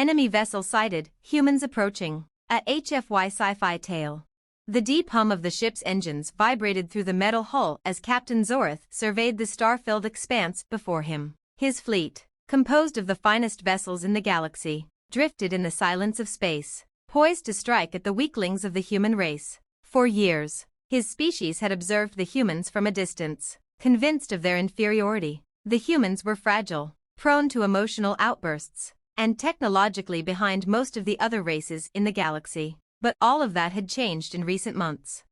Enemy vessel sighted, humans approaching. A HFY sci-fi tale. The deep hum of the ship's engines vibrated through the metal hull as Captain Zorith surveyed the star-filled expanse before him. His fleet, composed of the finest vessels in the galaxy, drifted in the silence of space, poised to strike at the weaklings of the human race. For years, his species had observed the humans from a distance, convinced of their inferiority. The humans were fragile, prone to emotional outbursts, and technologically behind most of the other races in the galaxy. But all of that had changed in recent months.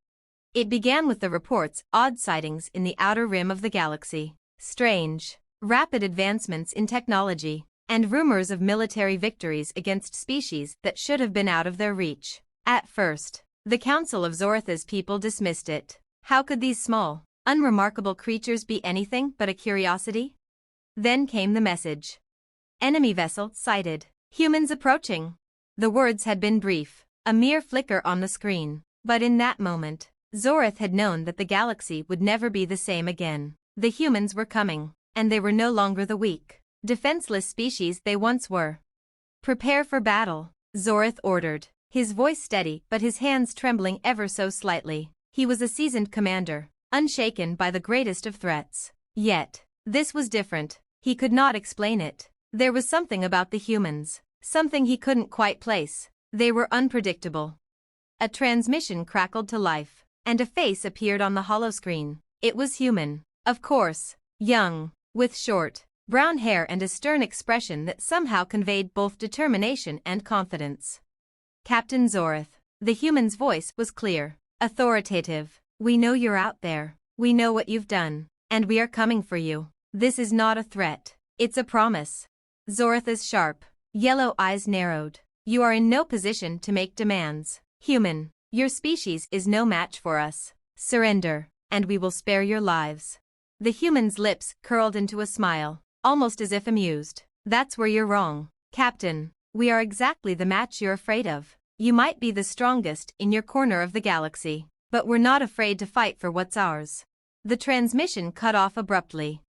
It began with the reports, odd sightings in the outer rim of the galaxy, strange, rapid advancements in technology, and rumors of military victories against species that should have been out of their reach. At first, the Council of Zoritha's people dismissed it. How could these small, unremarkable creatures be anything but a curiosity? Then came the message. Enemy vessel sighted. Humans approaching. The words had been brief, a mere flicker on the screen. But in that moment, Zorith had known that the galaxy would never be the same again. The humans were coming, and they were no longer the weak, defenseless species they once were. Prepare for battle, Zorith ordered, his voice steady but his hands trembling ever so slightly. He was a seasoned commander, unshaken by the greatest of threats. Yet, this was different. He could not explain it. There was something about the humans, something he couldn't quite place. They were unpredictable. A transmission crackled to life, and a face appeared on the holoscreen. It was human, of course, young, with short, brown hair and a stern expression that somehow conveyed both determination and confidence. Captain Zorith. The human's voice was clear, authoritative. We know you're out there. We know what you've done, and we are coming for you. This is not a threat. It's a promise. Zoritha's sharp, yellow eyes narrowed. You are in no position to make demands. Human, your species is no match for us. Surrender, and we will spare your lives. The human's lips curled into a smile, almost as if amused. That's where you're wrong, Captain. We are exactly the match you're afraid of. You might be the strongest in your corner of the galaxy, but we're not afraid to fight for what's ours. The transmission cut off abruptly.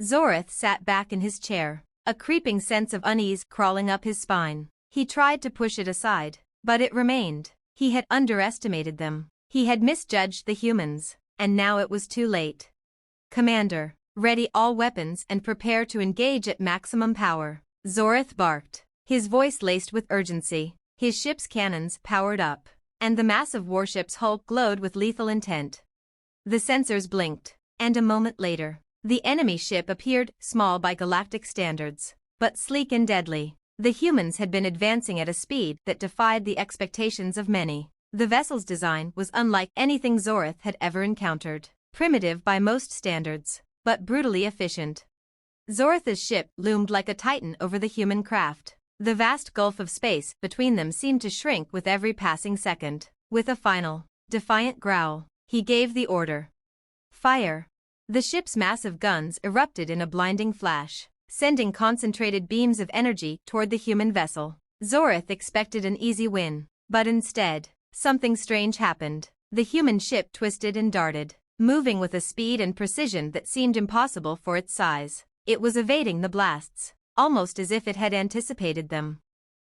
Zorith sat back in his chair, a creeping sense of unease crawling up his spine. He tried to push it aside, but it remained. He had underestimated them. He had misjudged the humans, and now it was too late. Commander, ready all weapons and prepare to engage at maximum power, Zorith barked, his voice laced with urgency. His ship's cannons powered up, and the massive warship's hull glowed with lethal intent. The sensors blinked, and a moment later, the enemy ship appeared, small by galactic standards, but sleek and deadly. The humans had been advancing at a speed that defied the expectations of many. The vessel's design was unlike anything Zorith had ever encountered, primitive by most standards, but brutally efficient. Zoritha's ship loomed like a titan over the human craft. The vast gulf of space between them seemed to shrink with every passing second. With a final, defiant growl, he gave the order. Fire! The ship's massive guns erupted in a blinding flash, sending concentrated beams of energy toward the human vessel. Zorith expected an easy win, but instead, something strange happened. The human ship twisted and darted, moving with a speed and precision that seemed impossible for its size. It was evading the blasts, almost as if it had anticipated them.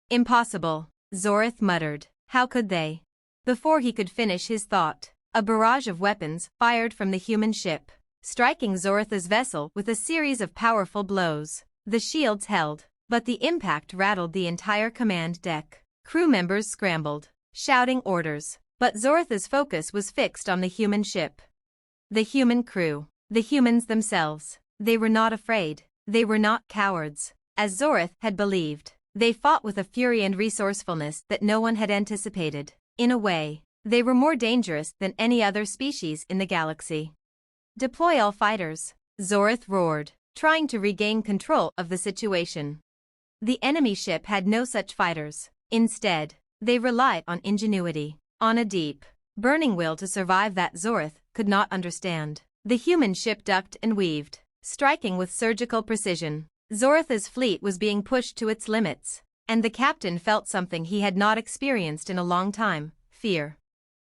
Impossible, Zorith muttered. How could they? Before he could finish his thought, a barrage of weapons fired from the human ship, striking Zoritha's vessel with a series of powerful blows. The shields held, but the impact rattled the entire command deck. Crew members scrambled, shouting orders, but Zoritha's focus was fixed on the human ship. The human crew, the humans themselves, they were not afraid, they were not cowards. As Zorith had believed, they fought with a fury and resourcefulness that no one had anticipated. In a way, they were more dangerous than any other species in the galaxy. Deploy all fighters, Zorith roared, trying to regain control of the situation. The enemy ship had no such fighters. Instead, they relied on ingenuity, on a deep, burning will to survive that Zorith could not understand. The human ship ducked and weaved, striking with surgical precision. Zoritha's fleet was being pushed to its limits, and the captain felt something he had not experienced in a long time: fear.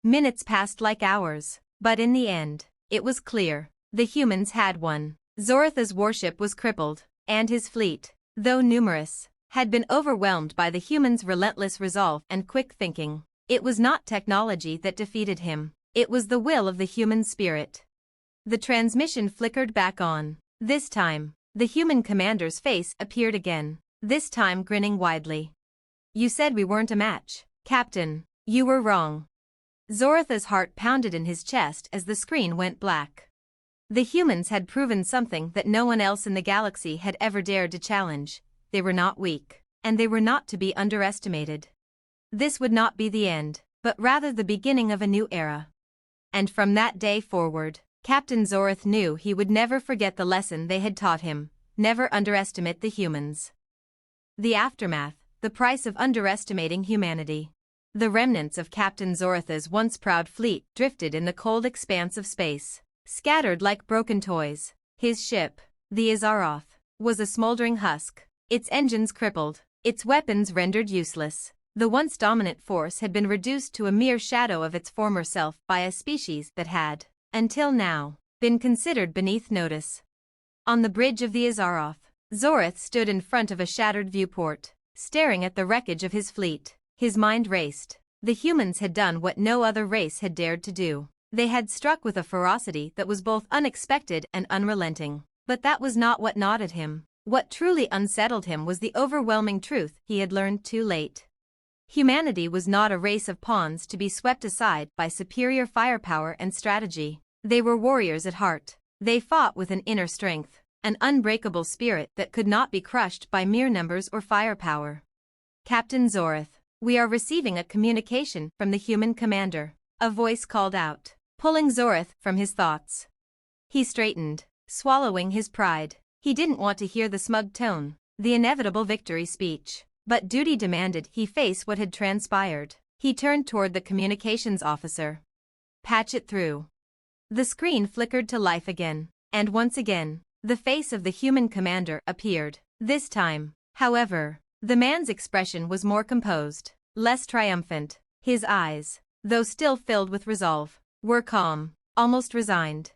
Minutes passed like hours, but in the end, it was clear. The humans had won. Zoritha's warship was crippled, and his fleet, though numerous, had been overwhelmed by the human's relentless resolve and quick thinking. It was not technology that defeated him. It was the will of the human spirit. The transmission flickered back on. This time, the human commander's face appeared again, this time grinning widely. "You said we weren't a match, Captain. You were wrong." Zoratha's heart pounded in his chest as the screen went black. The humans had proven something that no one else in the galaxy had ever dared to challenge. They were not weak, and they were not to be underestimated. This would not be the end, but rather the beginning of a new era. And from that day forward, Captain Zorath knew he would never forget the lesson they had taught him: never underestimate the humans. The aftermath, the price of underestimating humanity. The remnants of Captain Zoratha's once proud fleet drifted in the cold expanse of space, scattered like broken toys. His ship, the Azaroth, was a smoldering husk, its engines crippled, its weapons rendered useless. The once dominant force had been reduced to a mere shadow of its former self by a species that had, until now, been considered beneath notice. On the bridge of the Azaroth, Zorath stood in front of a shattered viewport, staring at the wreckage of his fleet. His mind raced. The humans had done what no other race had dared to do. They had struck with a ferocity that was both unexpected and unrelenting. But that was not what gnawed him. What truly unsettled him was the overwhelming truth he had learned too late. Humanity was not a race of pawns to be swept aside by superior firepower and strategy. They were warriors at heart. They fought with an inner strength, an unbreakable spirit that could not be crushed by mere numbers or firepower. "Captain Zorath, we are receiving a communication from the human commander," a voice called out, pulling Zorath from his thoughts. He straightened, swallowing his pride. He didn't want to hear the smug tone, the inevitable victory speech. But duty demanded he face what had transpired. He turned toward the communications officer. "Patch it through." The screen flickered to life again, and once again, the face of the human commander appeared. This time, however, the man's expression was more composed, less triumphant. His eyes, though still filled with resolve, were calm, almost resigned.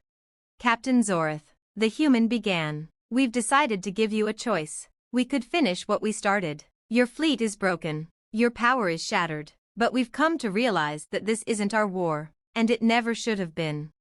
"Captain Zorath," the human began, "we've decided to give you a choice. We could finish what we started. Your fleet is broken, your power is shattered, but we've come to realize that this isn't our war, and it never should have been."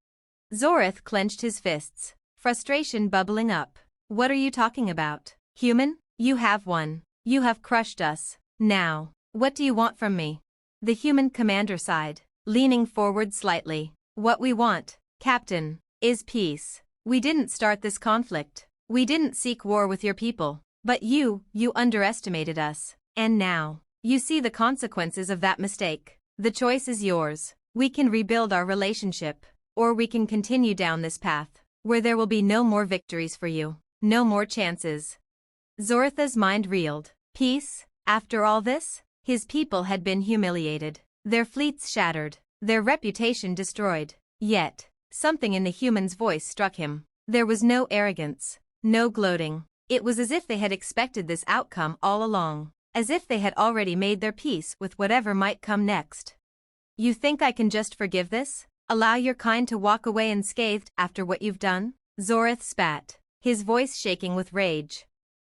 Zorath clenched his fists, frustration bubbling up. "What are you talking about? Human? You have won. You have crushed us. Now, what do you want from me?" The human commander sighed, leaning forward slightly. "What we want, Captain, is peace. We didn't start this conflict. We didn't seek war with your people. But you underestimated us, and now, you see the consequences of that mistake. The choice is yours. We can rebuild our relationship, or we can continue down this path, where there will be no more victories for you, no more chances." Zoratha's mind reeled. Peace? After all this? His people had been humiliated, their fleets shattered, their reputation destroyed. Yet, something in the human's voice struck him. There was no arrogance, no gloating. It was as if they had expected this outcome all along, as if they had already made their peace with whatever might come next. "You think I can just forgive this? Allow your kind to walk away unscathed after what you've done?" Zorath spat, his voice shaking with rage.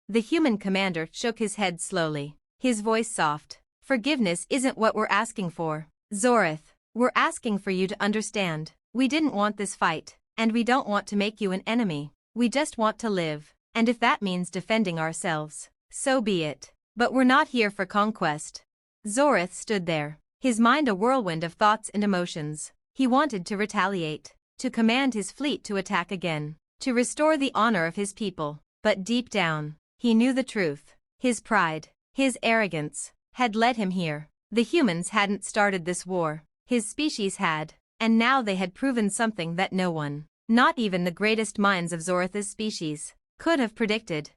The human commander shook his head slowly, his voice soft. "Forgiveness isn't what we're asking for, Zorath. We're asking for you to understand. We didn't want this fight, and we don't want to make you an enemy. We just want to live. And if that means defending ourselves, so be it. But we're not here for conquest." Zorath stood there, his mind a whirlwind of thoughts and emotions. He wanted to retaliate, to command his fleet to attack again, to restore the honor of his people. But deep down, he knew the truth. His pride, his arrogance, had led him here. The humans hadn't started this war. His species had, and now they had proven something that no one, not even the greatest minds of Zoratha's species, could have predicted.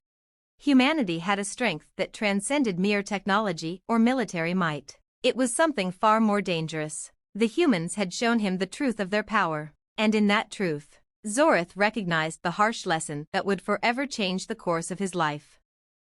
Humanity had a strength that transcended mere technology or military might. It was something far more dangerous. The humans had shown him the truth of their power, and in that truth, Zorath recognized the harsh lesson that would forever change the course of his life.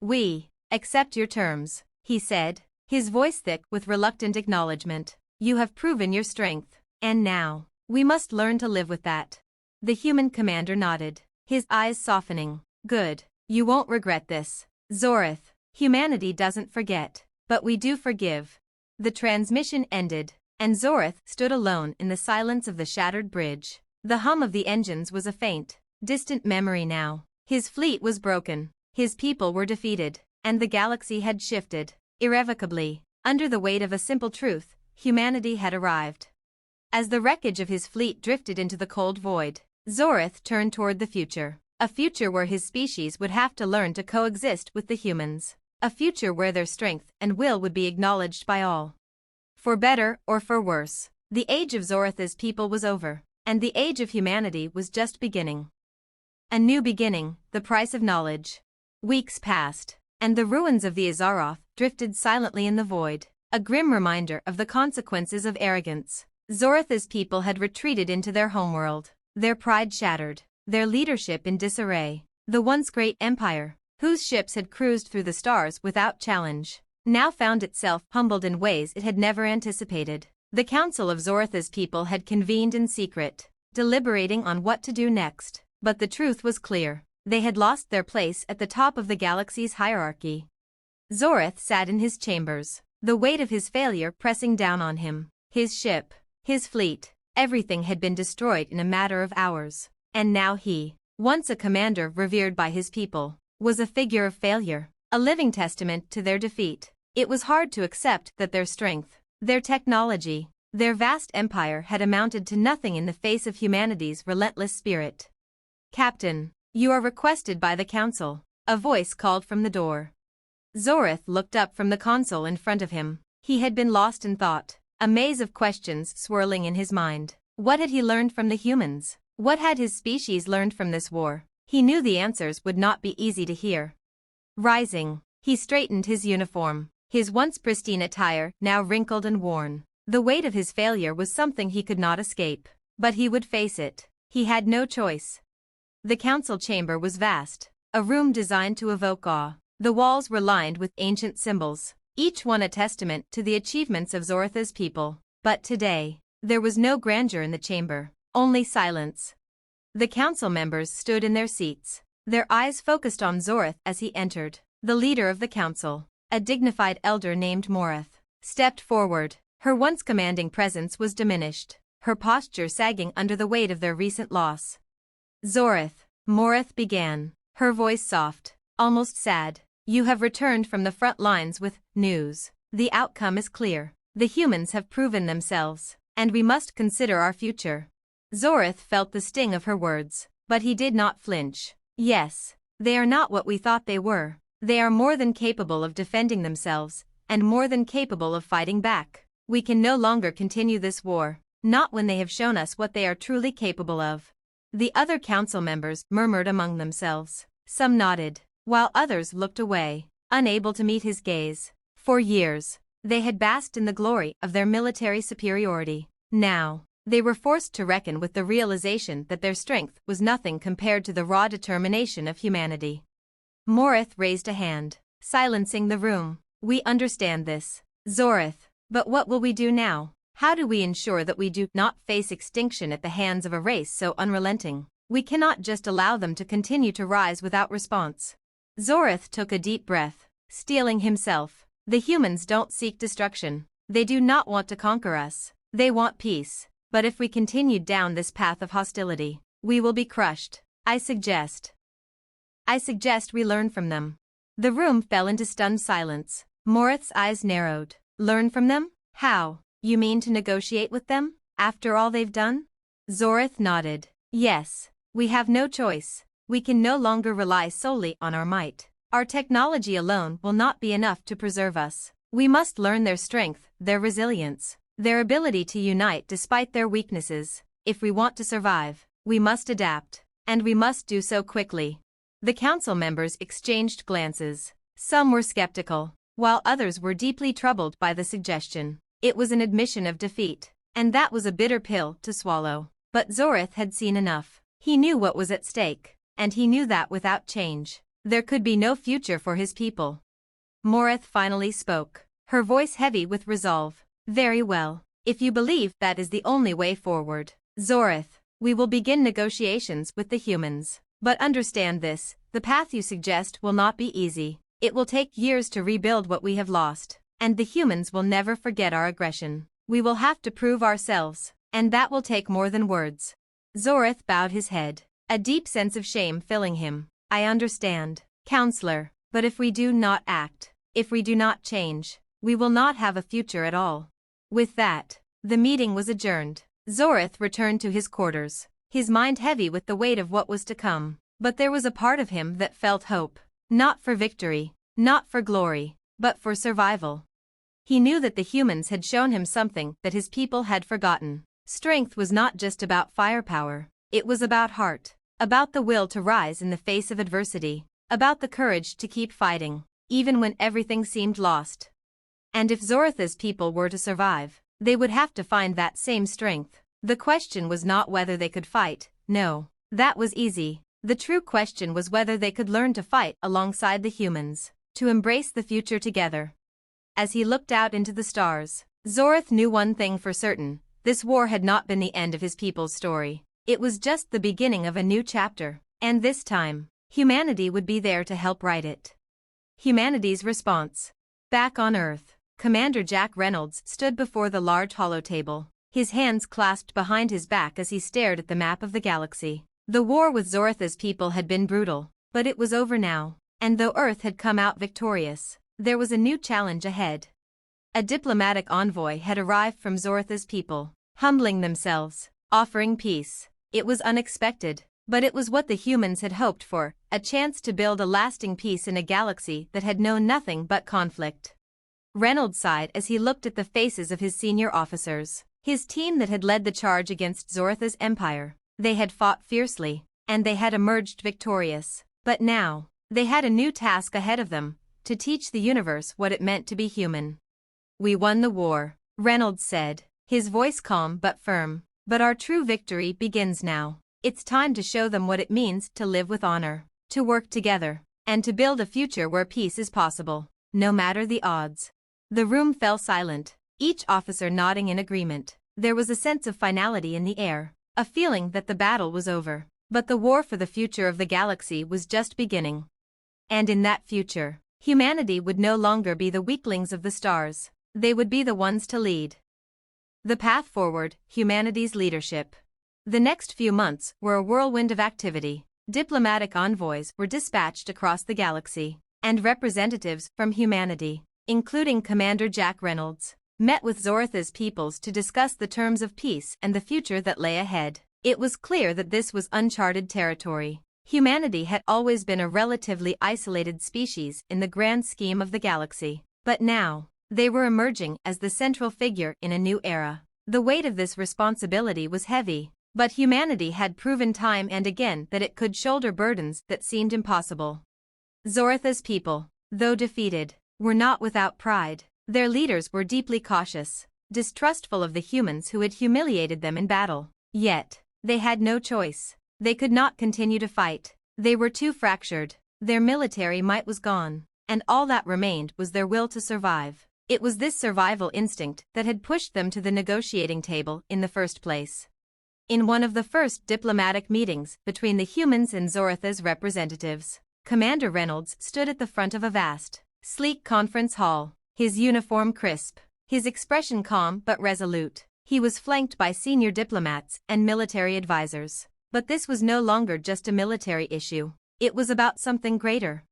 "We accept your terms," he said, his voice thick with reluctant acknowledgement. "You have proven your strength, and now, we must learn to live with that." The human commander nodded, his eyes softening. "Good. You won't regret this, Zorath. Humanity doesn't forget, but we do forgive. The transmission ended, and Zorith stood alone in the silence of the shattered bridge. The hum of the engines was a faint, distant memory now. His fleet was broken, his people were defeated, and the galaxy had shifted, irrevocably. Under the weight of a simple truth, humanity had arrived. As the wreckage of his fleet drifted into the cold void, Zorith turned toward the future. A future where his species would have to learn to coexist with the humans. A future where their strength and will would be acknowledged by all. For better or for worse, the age of Zorith's people was over, and the age of humanity was just beginning. A new beginning, the price of knowledge. Weeks passed, and the ruins of the Azaroth drifted silently in the void, a grim reminder of the consequences of arrogance. Zorith's people had retreated into their homeworld, their pride shattered, their leadership in disarray. The once great empire, whose ships had cruised through the stars without challenge, now found itself humbled in ways it had never anticipated. The council of Zorith's people had convened in secret, deliberating on what to do next. But the truth was clear. They had lost their place at the top of the galaxy's hierarchy. Zorith sat in his chambers, the weight of his failure pressing down on him. His ship, his fleet, everything had been destroyed in a matter of hours. And now he, once a commander revered by his people, was a figure of failure, a living testament to their defeat. It was hard to accept that their strength, their technology, their vast empire had amounted to nothing in the face of humanity's relentless spirit. "Captain, you are requested by the council," a voice called from the door. Zorith looked up from the console in front of him. He had been lost in thought, a maze of questions swirling in his mind. What had he learned from the humans? What had his species learned from this war? He knew the answers would not be easy to hear. Rising, he straightened his uniform, his once pristine attire now wrinkled and worn. The weight of his failure was something he could not escape, but he would face it. He had no choice. The council chamber was vast, a room designed to evoke awe. The walls were lined with ancient symbols, each one a testament to the achievements of Zorith's people. But today, there was no grandeur in the chamber, only silence. The council members stood in their seats, their eyes focused on Zorith as he entered. The leader of the council, a dignified elder named Morith, stepped forward. Her once commanding presence was diminished, her posture sagging under the weight of their recent loss. "Zorith," Morith began, her voice soft, almost sad, "you have returned from the front lines with news. The outcome is clear. The humans have proven themselves, and we must consider our future." Zorith felt the sting of her words, but he did not flinch. "Yes, they are not what we thought they were. They are more than capable of defending themselves, and more than capable of fighting back. We can no longer continue this war, not when they have shown us what they are truly capable of." The other council members murmured among themselves. Some nodded, while others looked away, unable to meet his gaze. For years, they had basked in the glory of their military superiority. Now, they were forced to reckon with the realization that their strength was nothing compared to the raw determination of humanity. Morith raised a hand, silencing the room. "We understand this, Zorith, but what will we do now? How do we ensure that we do not face extinction at the hands of a race so unrelenting? We cannot just allow them to continue to rise without response." Zorith took a deep breath, steeling himself. "The humans don't seek destruction. They do not want to conquer us. They want peace. But if we continue down this path of hostility, we will be crushed. I suggest we learn from them." The room fell into stunned silence. Morith's eyes narrowed. "Learn from them? How? You mean to negotiate with them, after all they've done?" Zorith nodded. "Yes, we have no choice. We can no longer rely solely on our might. Our technology alone will not be enough to preserve us. We must learn their strength, their resilience, their ability to unite despite their weaknesses. If we want to survive, we must adapt, and we must do so quickly." The council members exchanged glances. Some were skeptical, while others were deeply troubled by the suggestion. It was an admission of defeat, and that was a bitter pill to swallow. But Zorith had seen enough. He knew what was at stake, and he knew that without change, there could be no future for his people. Morith finally spoke, her voice heavy with resolve. "Very well, if you believe that is the only way forward, Zorith, we will begin negotiations with the humans. But understand this, the path you suggest will not be easy. It will take years to rebuild what we have lost, and the humans will never forget our aggression. We will have to prove ourselves, and that will take more than words. Zorith bowed his head, a deep sense of shame filling him. I understand, counselor, but if we do not act, if we do not change, we will not have a future at all. With that, the meeting was adjourned. Zorith returned to his quarters, his mind heavy with the weight of what was to come. But there was a part of him that felt hope. Not for victory, not for glory, but for survival. He knew that the humans had shown him something that his people had forgotten. Strength was not just about firepower, it was about heart, about the will to rise in the face of adversity, about the courage to keep fighting, even when everything seemed lost. And if Zorith's people were to survive, they would have to find that same strength. The question was not whether they could fight, no, that was easy. The true question was whether they could learn to fight alongside the humans, to embrace the future together. As he looked out into the stars, Zorith knew one thing for certain: this war had not been the end of his people's story. It was just the beginning of a new chapter, and this time, humanity would be there to help write it. Humanity's response. Back on Earth, Commander Jack Reynolds stood before the large holotable, his hands clasped behind his back as he stared at the map of the galaxy. The war with Zorith's people had been brutal, but it was over now, and though Earth had come out victorious, there was a new challenge ahead. A diplomatic envoy had arrived from Zorith's people, humbling themselves, offering peace. It was unexpected, but it was what the humans had hoped for, a chance to build a lasting peace in a galaxy that had known nothing but conflict. Reynolds sighed as he looked at the faces of his senior officers, his team that had led the charge against Zorith's empire. They had fought fiercely, and they had emerged victorious. But now, they had a new task ahead of them, to teach the universe what it meant to be human. We won the war, Reynolds said, his voice calm but firm. But our true victory begins now. It's time to show them what it means to live with honor, to work together, and to build a future where peace is possible, no matter the odds. The room fell silent, each officer nodding in agreement. There was a sense of finality in the air. A feeling that the battle was over, but the war for the future of the galaxy was just beginning. And in that future, humanity would no longer be the weaklings of the stars, they would be the ones to lead. The path forward, humanity's leadership. The next few months were a whirlwind of activity. Diplomatic envoys were dispatched across the galaxy, and representatives from humanity, including Commander Jack Reynolds, met with Zorith's peoples to discuss the terms of peace and the future that lay ahead. It was clear that this was uncharted territory. Humanity had always been a relatively isolated species in the grand scheme of the galaxy, but now, they were emerging as the central figure in a new era. The weight of this responsibility was heavy, but humanity had proven time and again that it could shoulder burdens that seemed impossible. Zorith's people, though defeated, were not without pride. Their leaders were deeply cautious, distrustful of the humans who had humiliated them in battle. Yet, they had no choice. They could not continue to fight. They were too fractured. Their military might was gone, and all that remained was their will to survive. It was this survival instinct that had pushed them to the negotiating table in the first place. In one of the first diplomatic meetings between the humans and Zorith's representatives, Commander Reynolds stood at the front of a vast, sleek conference hall. His uniform crisp, his expression calm but resolute. He was flanked by senior diplomats and military advisors. But this was no longer just a military issue. It was about something greater.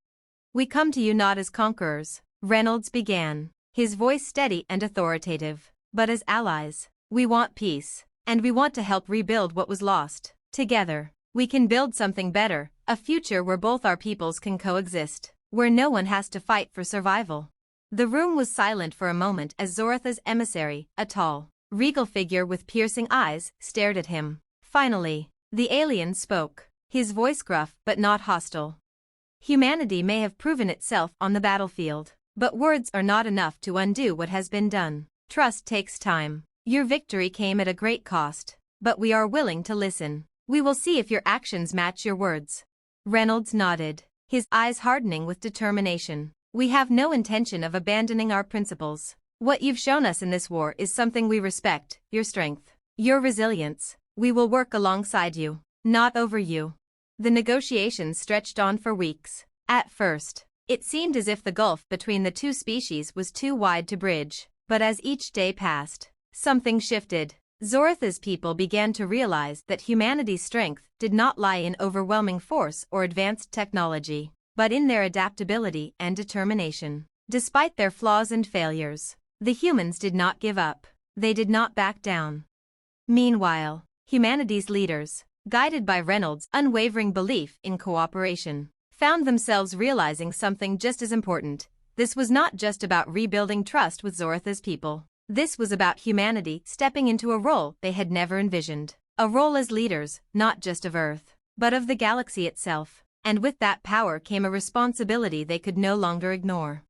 We come to you not as conquerors, Reynolds began, his voice steady and authoritative, but as allies. We want peace, and we want to help rebuild what was lost. Together, we can build something better, a future where both our peoples can coexist, where no one has to fight for survival. The room was silent for a moment as Zorith's emissary, a tall, regal figure with piercing eyes, stared at him. Finally, the alien spoke, his voice gruff but not hostile. Humanity may have proven itself on the battlefield, but words are not enough to undo what has been done. Trust takes time. Your victory came at a great cost, but we are willing to listen. We will see if your actions match your words. Reynolds nodded, his eyes hardening with determination. We have no intention of abandoning our principles. What you've shown us in this war is something we respect, your strength, your resilience. We will work alongside you, not over you. The negotiations stretched on for weeks. At first, It seemed as if the gulf between the two species was too wide to bridge, but as each day passed, something shifted. Zoratha's people began to realize that humanity's strength did not lie in overwhelming force or advanced technology, but in their adaptability and determination. Despite their flaws and failures, the humans did not give up. They did not back down. Meanwhile, humanity's leaders, guided by Reynolds' unwavering belief in cooperation, found themselves realizing something just as important. This was not just about rebuilding trust with Zoratha's people. This was about humanity stepping into a role they had never envisioned. A role as leaders, not just of Earth, but of the galaxy itself. And with that power came a responsibility they could no longer ignore.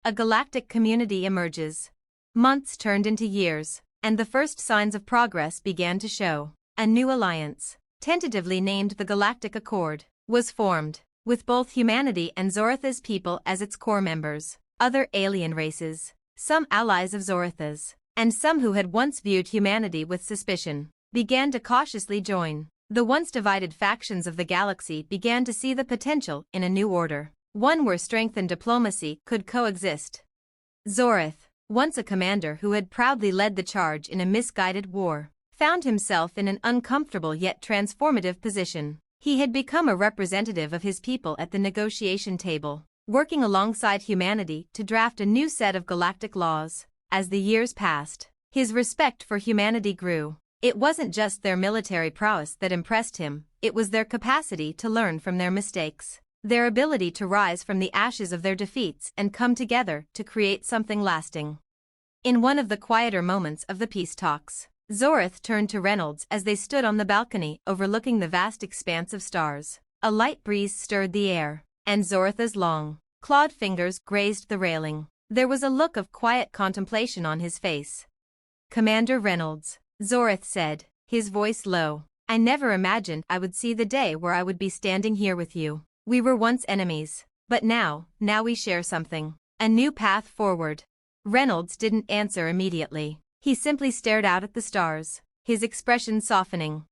A galactic community emerges. Months turned into years, and the first signs of progress began to show. A new alliance, tentatively named the Galactic Accord, was formed, with both humanity and Zoratha's people as its core members. Other alien races, some allies of Zoratha's, and some who had once viewed humanity with suspicion, began to cautiously join. The once divided factions of the galaxy began to see the potential in a new order, one where strength and diplomacy could coexist. Zorath, once a commander who had proudly led the charge in a misguided war, found himself in an uncomfortable yet transformative position. He had become a representative of his people at the negotiation table, working alongside humanity to draft a new set of galactic laws. As the years passed, his respect for humanity grew. It wasn't just their military prowess that impressed him, it was their capacity to learn from their mistakes, their ability to rise from the ashes of their defeats and come together to create something lasting. In one of the quieter moments of the peace talks, Zorath turned to Reynolds as they stood on the balcony overlooking the vast expanse of stars. A light breeze stirred the air, and Zoratha's long, clawed fingers grazed the railing. There was a look of quiet contemplation on his face. "Commander Reynolds," Zorath said, his voice low, "I never imagined I would see the day where I would be standing here with you. We were once enemies, but now we share something. A new path forward." Reynolds didn't answer immediately. He simply stared out at the stars, his expression softening.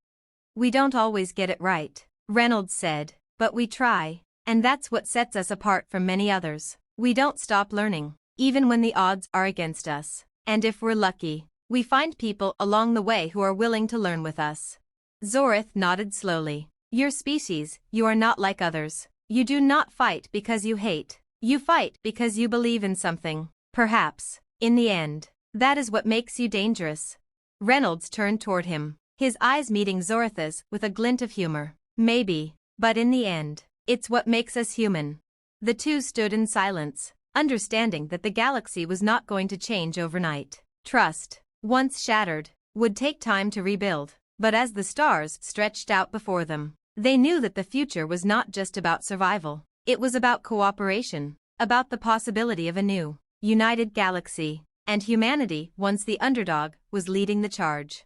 "We don't always get it right," Reynolds said, "but we try. And that's what sets us apart from many others. We don't stop learning, even when the odds are against us. And if we're lucky, we find people along the way who are willing to learn with us." Zorath nodded slowly. "Your species, you are not like others. You do not fight because you hate. You fight because you believe in something. Perhaps, in the end, that is what makes you dangerous." Reynolds turned toward him, his eyes meeting Zoratha's with a glint of humor. "Maybe, but in the end, it's what makes us human." The two stood in silence, understanding that the galaxy was not going to change overnight. Trust, once shattered, would take time to rebuild, but as the stars stretched out before them, they knew that the future was not just about survival. It was about cooperation, about the possibility of a new, united galaxy, and humanity, once the underdog, was leading the charge.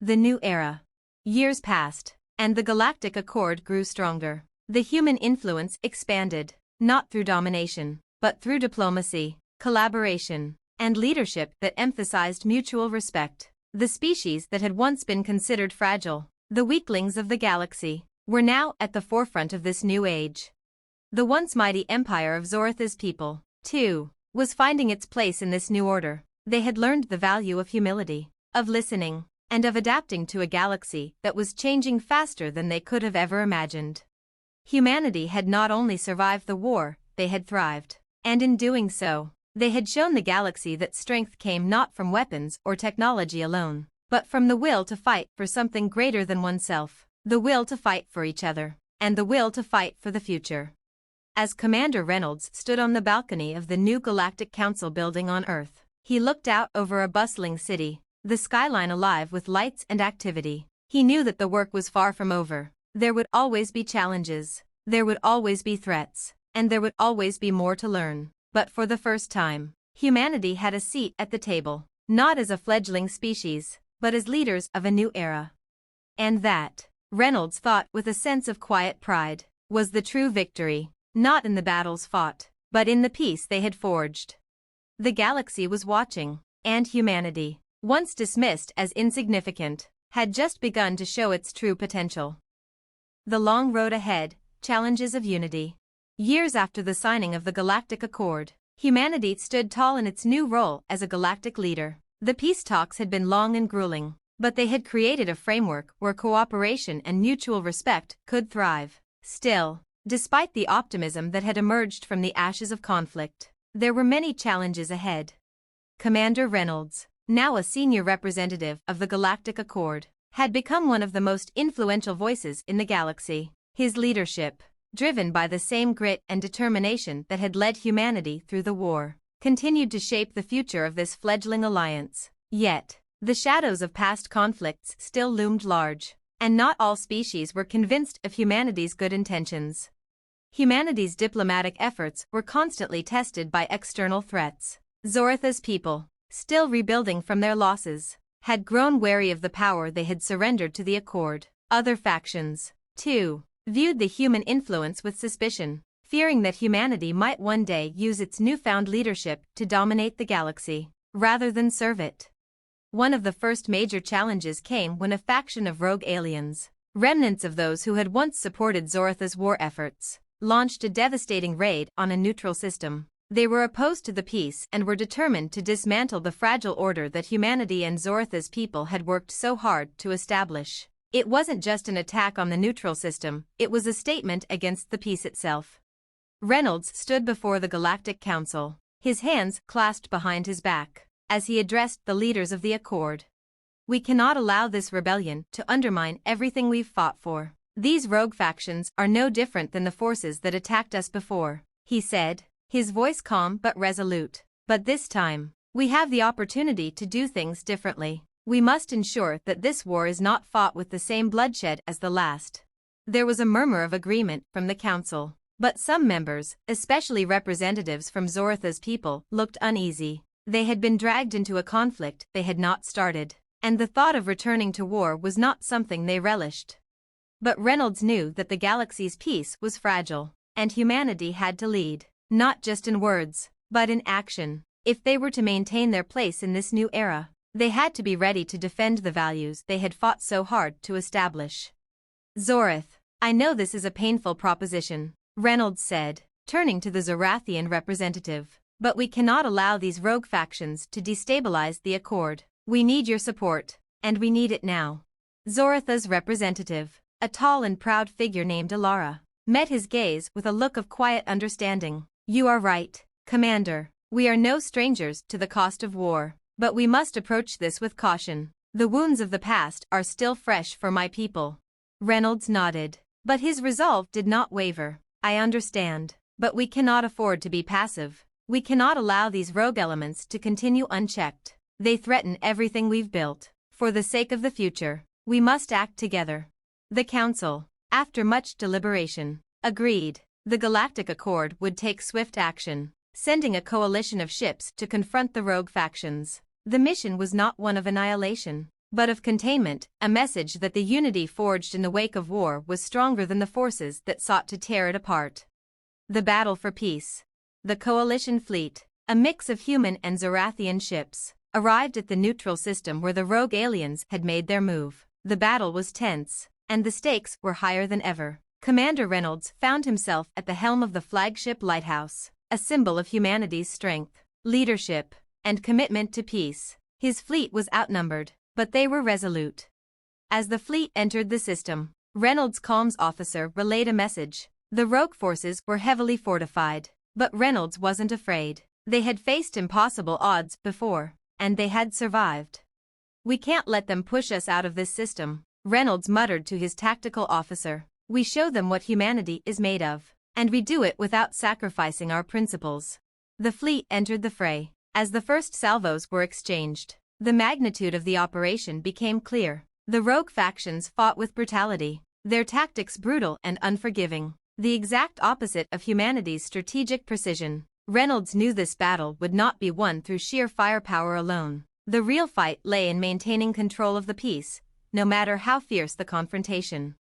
The new era. Years passed, and the Galactic Accord grew stronger. The human influence expanded, not through domination, but through diplomacy, collaboration, and leadership that emphasized mutual respect. The species that had once been considered fragile, the weaklings of the galaxy, were now at the forefront of this new age. The once mighty empire of Zoratha's people, too, was finding its place in this new order. They had learned the value of humility, of listening, and of adapting to a galaxy that was changing faster than they could have ever imagined. Humanity had not only survived the war, they had thrived. And in doing so, they had shown the galaxy that strength came not from weapons or technology alone, but from the will to fight for something greater than oneself, the will to fight for each other, and the will to fight for the future. As Commander Reynolds stood on the balcony of the new Galactic Council building on Earth, he looked out over a bustling city, the skyline alive with lights and activity. He knew that the work was far from over. There would always be challenges, there would always be threats, and there would always be more to learn. But for the first time, humanity had a seat at the table, not as a fledgling species, but as leaders of a new era. And that, Reynolds thought with a sense of quiet pride, was the true victory, not in the battles fought, but in the peace they had forged. The galaxy was watching, and humanity, once dismissed as insignificant, had just begun to show its true potential. The long road ahead, challenges of unity. Years after the signing of the Galactic Accord, humanity stood tall in its new role as a galactic leader. The peace talks had been long and grueling, but they had created a framework where cooperation and mutual respect could thrive. Still, despite the optimism that had emerged from the ashes of conflict, there were many challenges ahead. Commander Reynolds, now a senior representative of the Galactic Accord, had become one of the most influential voices in the galaxy. His leadership, driven by the same grit and determination that had led humanity through the war, continued to shape the future of this fledgling alliance. Yet, the shadows of past conflicts still loomed large, and not all species were convinced of humanity's good intentions. Humanity's diplomatic efforts were constantly tested by external threats. Zoratha's people, still rebuilding from their losses, had grown wary of the power they had surrendered to the Accord. Other factions, too, viewed the human influence with suspicion, fearing that humanity might one day use its newfound leadership to dominate the galaxy, rather than serve it. One of the first major challenges came when a faction of rogue aliens, remnants of those who had once supported Zoratha's war efforts, launched a devastating raid on a neutral system. They were opposed to the peace and were determined to dismantle the fragile order that humanity and Zoratha's people had worked so hard to establish. It wasn't just an attack on the neutral system, it was a statement against the peace itself. Reynolds stood before the Galactic Council, his hands clasped behind his back, as he addressed the leaders of the Accord. "We cannot allow this rebellion to undermine everything we've fought for. These rogue factions are no different than the forces that attacked us before," he said, his voice calm but resolute. "But this time, we have the opportunity to do things differently. We must ensure that this war is not fought with the same bloodshed as the last." There was a murmur of agreement from the council, but some members, especially representatives from Zoratha's people, looked uneasy. They had been dragged into a conflict they had not started, and the thought of returning to war was not something they relished. But Reynolds knew that the galaxy's peace was fragile, and humanity had to lead, not just in words, but in action. If they were to maintain their place in this new era, they had to be ready to defend the values they had fought so hard to establish. "Zorath, I know this is a painful proposition," Reynolds said, turning to the Zorathian representative, "but we cannot allow these rogue factions to destabilize the Accord. We need your support, and we need it now." Zoratha's representative, a tall and proud figure named Alara, met his gaze with a look of quiet understanding. "You are right, Commander. We are no strangers to the cost of war, but we must approach this with caution. The wounds of the past are still fresh for my people." Reynolds nodded, but his resolve did not waver. "I understand, but we cannot afford to be passive. We cannot allow these rogue elements to continue unchecked. They threaten everything we've built. For the sake of the future, we must act together." The Council, after much deliberation, agreed. The Galactic Accord would take swift action, sending a coalition of ships to confront the rogue factions. The mission was not one of annihilation, but of containment, a message that the unity forged in the wake of war was stronger than the forces that sought to tear it apart. The battle for peace. The coalition fleet, a mix of human and Zorathian ships, arrived at the neutral system where the rogue aliens had made their move. The battle was tense, and the stakes were higher than ever. Commander Reynolds found himself at the helm of the flagship lighthouse, a symbol of humanity's strength, leadership, and commitment to peace. His fleet was outnumbered, but they were resolute. As the fleet entered the system, Reynolds' comms officer relayed a message. The rogue forces were heavily fortified, but Reynolds wasn't afraid. They had faced impossible odds before, and they had survived. "We can't let them push us out of this system," Reynolds muttered to his tactical officer. "We show them what humanity is made of, and we do it without sacrificing our principles." The fleet entered the fray. As the first salvos were exchanged, the magnitude of the operation became clear. The rogue factions fought with brutality, their tactics brutal and unforgiving, the exact opposite of humanity's strategic precision. Reynolds knew this battle would not be won through sheer firepower alone. The real fight lay in maintaining control of the peace, no matter how fierce the confrontation.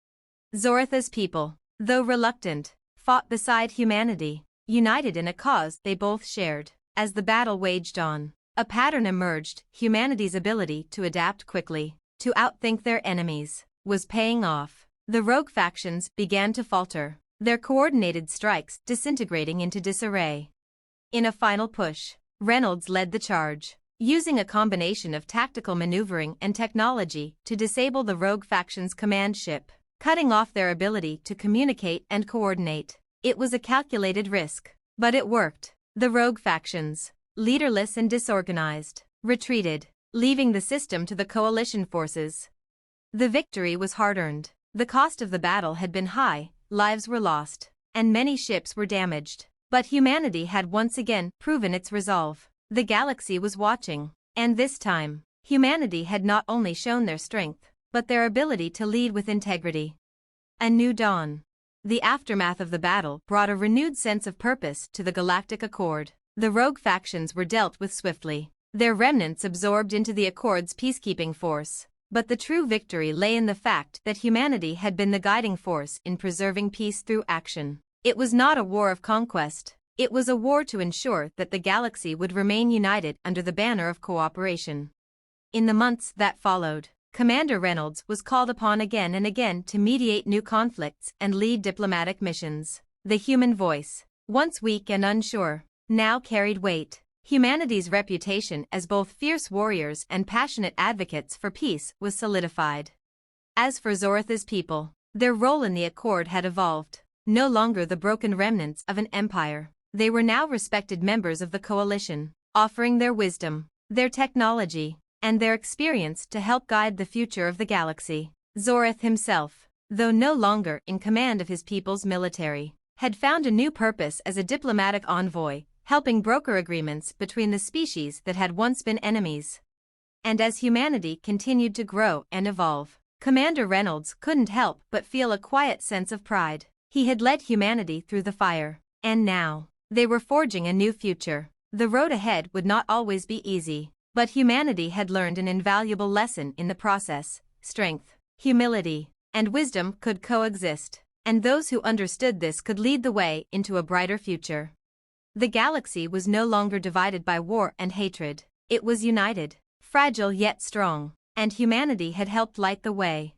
Zoratha's people, though reluctant, fought beside humanity, united in a cause they both shared. As the battle waged on, a pattern emerged. Humanity's ability to adapt quickly, to outthink their enemies, was paying off. The rogue factions began to falter, their coordinated strikes disintegrating into disarray. In a final push, Reynolds led the charge, using a combination of tactical maneuvering and technology to disable the rogue faction's command ship, cutting off their ability to communicate and coordinate. It was a calculated risk, but it worked. The rogue factions, leaderless and disorganized, retreated, leaving the system to the coalition forces. The victory was hard-earned. The cost of the battle had been high, lives were lost, and many ships were damaged. But humanity had once again proven its resolve. The galaxy was watching, and this time, humanity had not only shown their strength, but their ability to lead with integrity. A new dawn. The aftermath of the battle brought a renewed sense of purpose to the Galactic Accord. The rogue factions were dealt with swiftly, their remnants absorbed into the Accord's peacekeeping force. But the true victory lay in the fact that humanity had been the guiding force in preserving peace through action. It was not a war of conquest, it was a war to ensure that the galaxy would remain united under the banner of cooperation. In the months that followed, Commander Reynolds was called upon again and again to mediate new conflicts and lead diplomatic missions. The human voice, once weak and unsure, now carried weight. Humanity's reputation as both fierce warriors and passionate advocates for peace was solidified. As for Zoratha's people, their role in the Accord had evolved. No longer the broken remnants of an empire, they were now respected members of the coalition, offering their wisdom, their technology, and their experience to help guide the future of the galaxy. Zorath himself, though no longer in command of his people's military, had found a new purpose as a diplomatic envoy, helping broker agreements between the species that had once been enemies. And as humanity continued to grow and evolve, Commander Reynolds couldn't help but feel a quiet sense of pride. He had led humanity through the fire, and now, they were forging a new future. The road ahead would not always be easy, but humanity had learned an invaluable lesson in the process. Strength, humility, and wisdom could coexist, and those who understood this could lead the way into a brighter future. The galaxy was no longer divided by war and hatred. It was united, fragile yet strong, and humanity had helped light the way.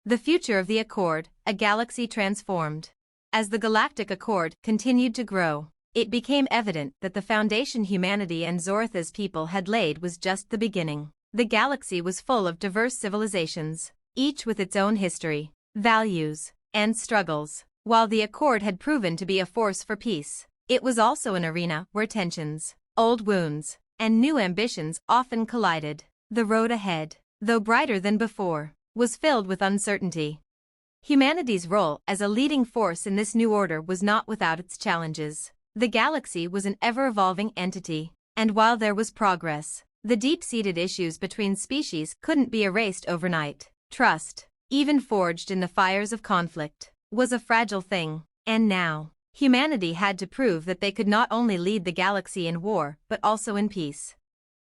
The future of the Accord, a galaxy transformed. As the Galactic Accord continued to grow, it became evident that the foundation humanity and Zoratha's people had laid was just the beginning. The galaxy was full of diverse civilizations, each with its own history, values, and struggles. While the Accord had proven to be a force for peace, it was also an arena where tensions, old wounds, and new ambitions often collided. The road ahead, though brighter than before, was filled with uncertainty. Humanity's role as a leading force in this new order was not without its challenges. The galaxy was an ever-evolving entity, and while there was progress, the deep-seated issues between species couldn't be erased overnight. Trust, even forged in the fires of conflict, was a fragile thing, and now, humanity had to prove that they could not only lead the galaxy in war but also in peace.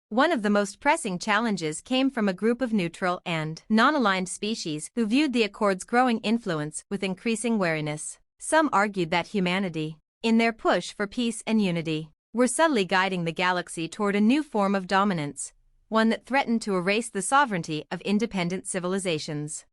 One of the most pressing challenges came from a group of neutral and non-aligned species who viewed the Accord's growing influence with increasing wariness. Some argued that humanity, in their push for peace and unity, were subtly guiding the galaxy toward a new form of dominance, one that threatened to erase the sovereignty of independent civilizations.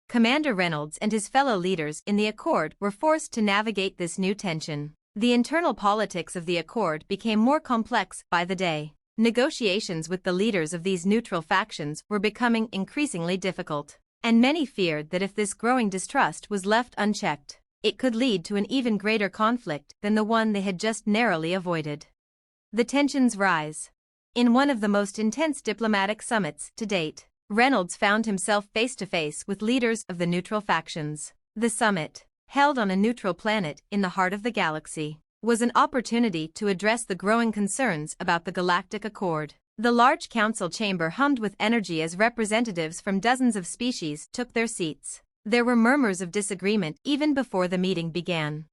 Commander Reynolds and his fellow leaders in the Accord were forced to navigate this new tension. The internal politics of the Accord became more complex by the day. Negotiations with the leaders of these neutral factions were becoming increasingly difficult, and many feared that if this growing distrust was left unchecked, it could lead to an even greater conflict than the one they had just narrowly avoided. The tensions rise. In one of the most intense diplomatic summits to date, Reynolds found himself face-to-face with leaders of the neutral factions. The summit, held on a neutral planet in the heart of the galaxy, was an opportunity to address the growing concerns about the Galactic Accord. The large council chamber hummed with energy as representatives from dozens of species took their seats. There were murmurs of disagreement even before the meeting began.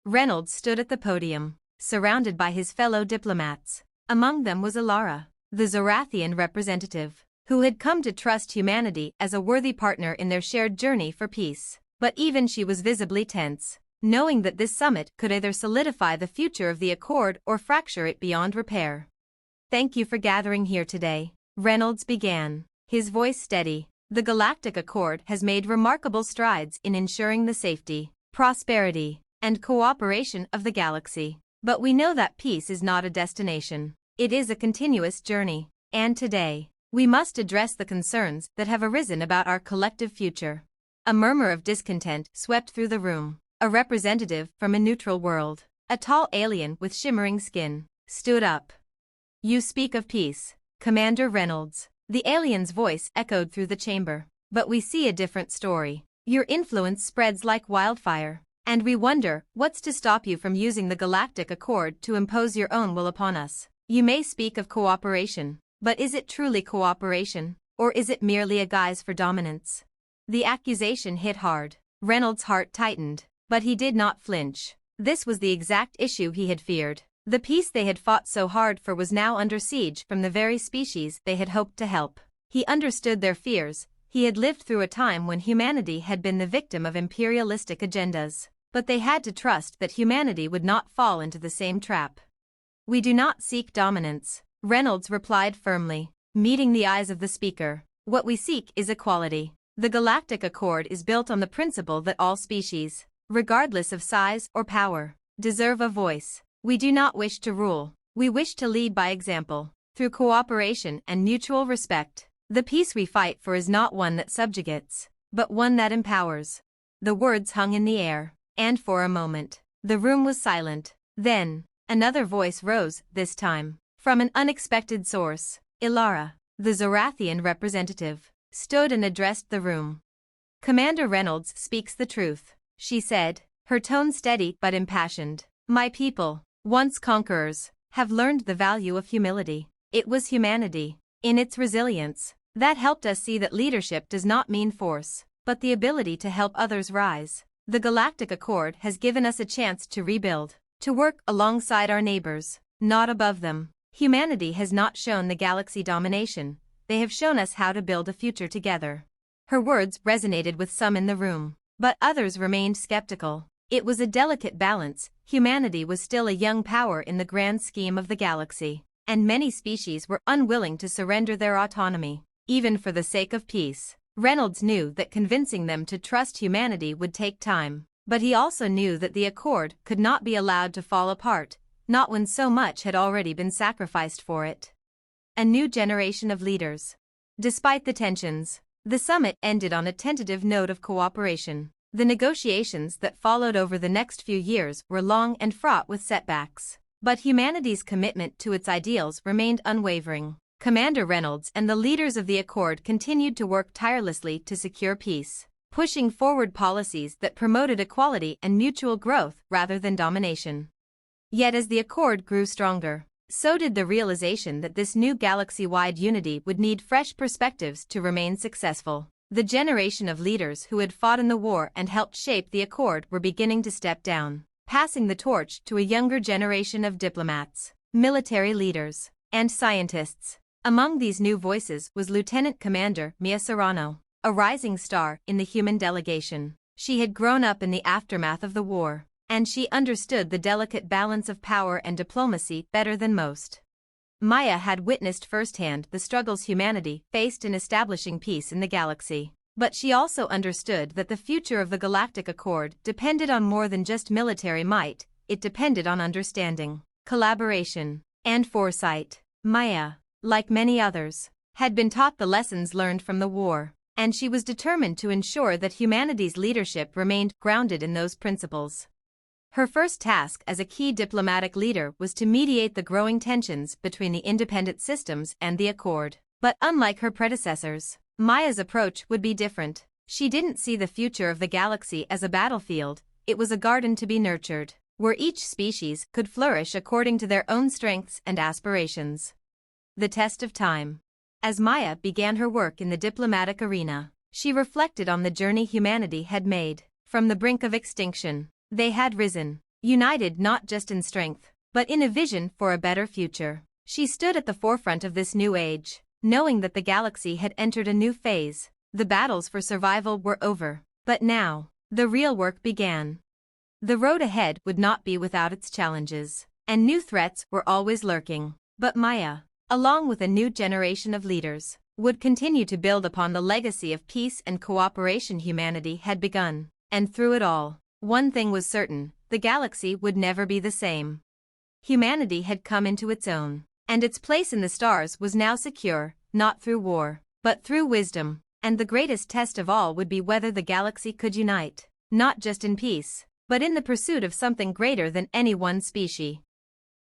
Reynolds stood at the podium, surrounded by his fellow diplomats. Among them was Alara, the Zorathian representative, who had come to trust humanity as a worthy partner in their shared journey for peace. But even she was visibly tense, knowing that this summit could either solidify the future of the Accord or fracture it beyond repair. "Thank you for gathering here today," Reynolds began, his voice steady. "The Galactic Accord has made remarkable strides in ensuring the safety prosperity, and cooperation of the galaxy. But we know that peace is not a destination. It is a continuous journey. And today, we must address the concerns that have arisen about our collective future. A murmur of discontent swept through the room. A representative from a neutral world, a tall alien with shimmering skin, stood up. "You speak of peace, Commander Reynolds." The alien's voice echoed through the chamber. "But we see a different story. Your influence spreads like wildfire, and we wonder what's to stop you from using the Galactic Accord to impose your own will upon us. You may speak of cooperation, but is it truly cooperation, or is it merely a guise for dominance?" The accusation hit hard. Reynolds' heart tightened, but he did not flinch. This was the exact issue he had feared. The peace they had fought so hard for was now under siege from the very species they had hoped to help. He understood their fears. He had lived through a time when humanity had been the victim of imperialistic agendas. But they had to trust that humanity would not fall into the same trap. "We do not seek dominance," Reynolds replied firmly, meeting the eyes of the speaker. "What we seek is equality. The Galactic Accord is built on the principle that all species, regardless of size or power, deserve a voice. We do not wish to rule. We wish to lead by example. Through cooperation and mutual respect, the peace we fight for is not one that subjugates, but one that empowers." The words hung in the air, and for a moment, the room was silent. Then, another voice rose, this time, from an unexpected source. Ilara, the Zorathian representative, stood and addressed the room. "Commander Reynolds speaks the truth," she said, her tone steady but impassioned. "My people, once conquerors, have learned the value of humility. It was humanity, in its resilience, that helped us see that leadership does not mean force, but the ability to help others rise. The Galactic Accord has given us a chance to rebuild, to work alongside our neighbors, not above them. Humanity has not shown the galaxy domination. They have shown us how to build a future together." Her words resonated with some in the room, but others remained skeptical. It was a delicate balance. Humanity was still a young power in the grand scheme of the galaxy, and many species were unwilling to surrender their autonomy, even for the sake of peace. Reynolds knew that convincing them to trust humanity would take time, but he also knew that the Accord could not be allowed to fall apart, not when so much had already been sacrificed for it. A new generation of leaders. Despite the tensions, the summit ended on a tentative note of cooperation. The negotiations that followed over the next few years were long and fraught with setbacks, but humanity's commitment to its ideals remained unwavering. Commander Reynolds and the leaders of the Accord continued to work tirelessly to secure peace, pushing forward policies that promoted equality and mutual growth rather than domination. Yet as the Accord grew stronger, so did the realization that this new galaxy-wide unity would need fresh perspectives to remain successful. The generation of leaders who had fought in the war and helped shape the Accord were beginning to step down, passing the torch to a younger generation of diplomats, military leaders, and scientists. Among these new voices was Lieutenant Commander Mia Serrano, a rising star in the human delegation. She had grown up in the aftermath of the war, and she understood the delicate balance of power and diplomacy better than most. Maya had witnessed firsthand the struggles humanity faced in establishing peace in the galaxy, but she also understood that the future of the Galactic Accord depended on more than just military might. It depended on understanding, collaboration, and foresight. Maya, like many others, had been taught the lessons learned from the war, and she was determined to ensure that humanity's leadership remained grounded in those principles. Her first task as a key diplomatic leader was to mediate the growing tensions between the independent systems and the Accord. But unlike her predecessors, Maya's approach would be different. She didn't see the future of the galaxy as a battlefield. It was a garden to be nurtured, where each species could flourish according to their own strengths and aspirations. The test of time. As Maya began her work in the diplomatic arena, she reflected on the journey humanity had made. From the brink of extinction, they had risen, united not just in strength, but in a vision for a better future. She stood at the forefront of this new age, knowing that the galaxy had entered a new phase. The battles for survival were over, but now, the real work began. The road ahead would not be without its challenges, and new threats were always lurking. But Maya, along with a new generation of leaders, would continue to build upon the legacy of peace and cooperation humanity had begun. And through it all, One thing was certain, the galaxy would never be the same. Humanity had come into its own, and its place in the stars was now secure, not through war, but through wisdom, and the greatest test of all would be whether the galaxy could unite, not just in peace, but in the pursuit of something greater than any one species.